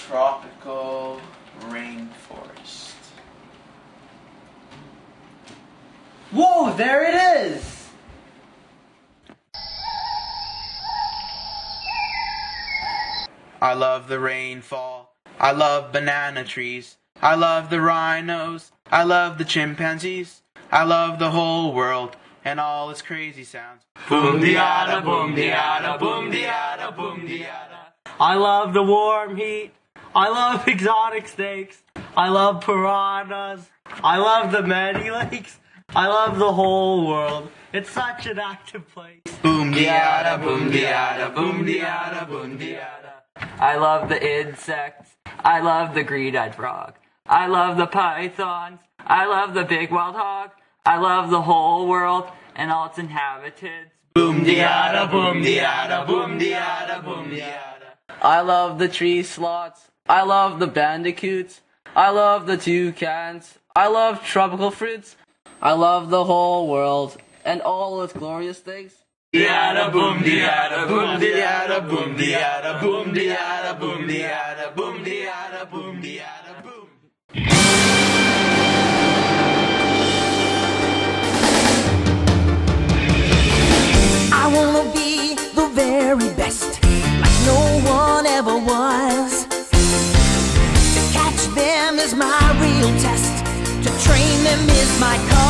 tropical rainforest. Whoa, there it is! I love the rainfall. I love banana trees. I love the rhinos. I love the chimpanzees. I love the whole world and all its crazy sounds. Boom diada, boom diada, boom diada, boom diada. I love the warm heat. I love exotic snakes. I love piranhas. I love the many lakes. I love the whole world. It's such an active place. Boom diada, boom diada, boom diada, boom diada. I love the insects. I love the green-eyed frog. I love the pythons. I love the big wild hog. I love the whole world and all its inhabitants. Boom diada, boom diada, boom diada, boom diada. I love the tree sloths. I love the bandicoots. I love the toucans. I love tropical fruits. I love the whole world and all its glorious things. Diada, boom diada, boom diada, boom diada, boom diada, boom diada, boom diada, boom diada, boom. I wanna be the very best, like no one ever was. To catch them is my real test. To train them is my cause.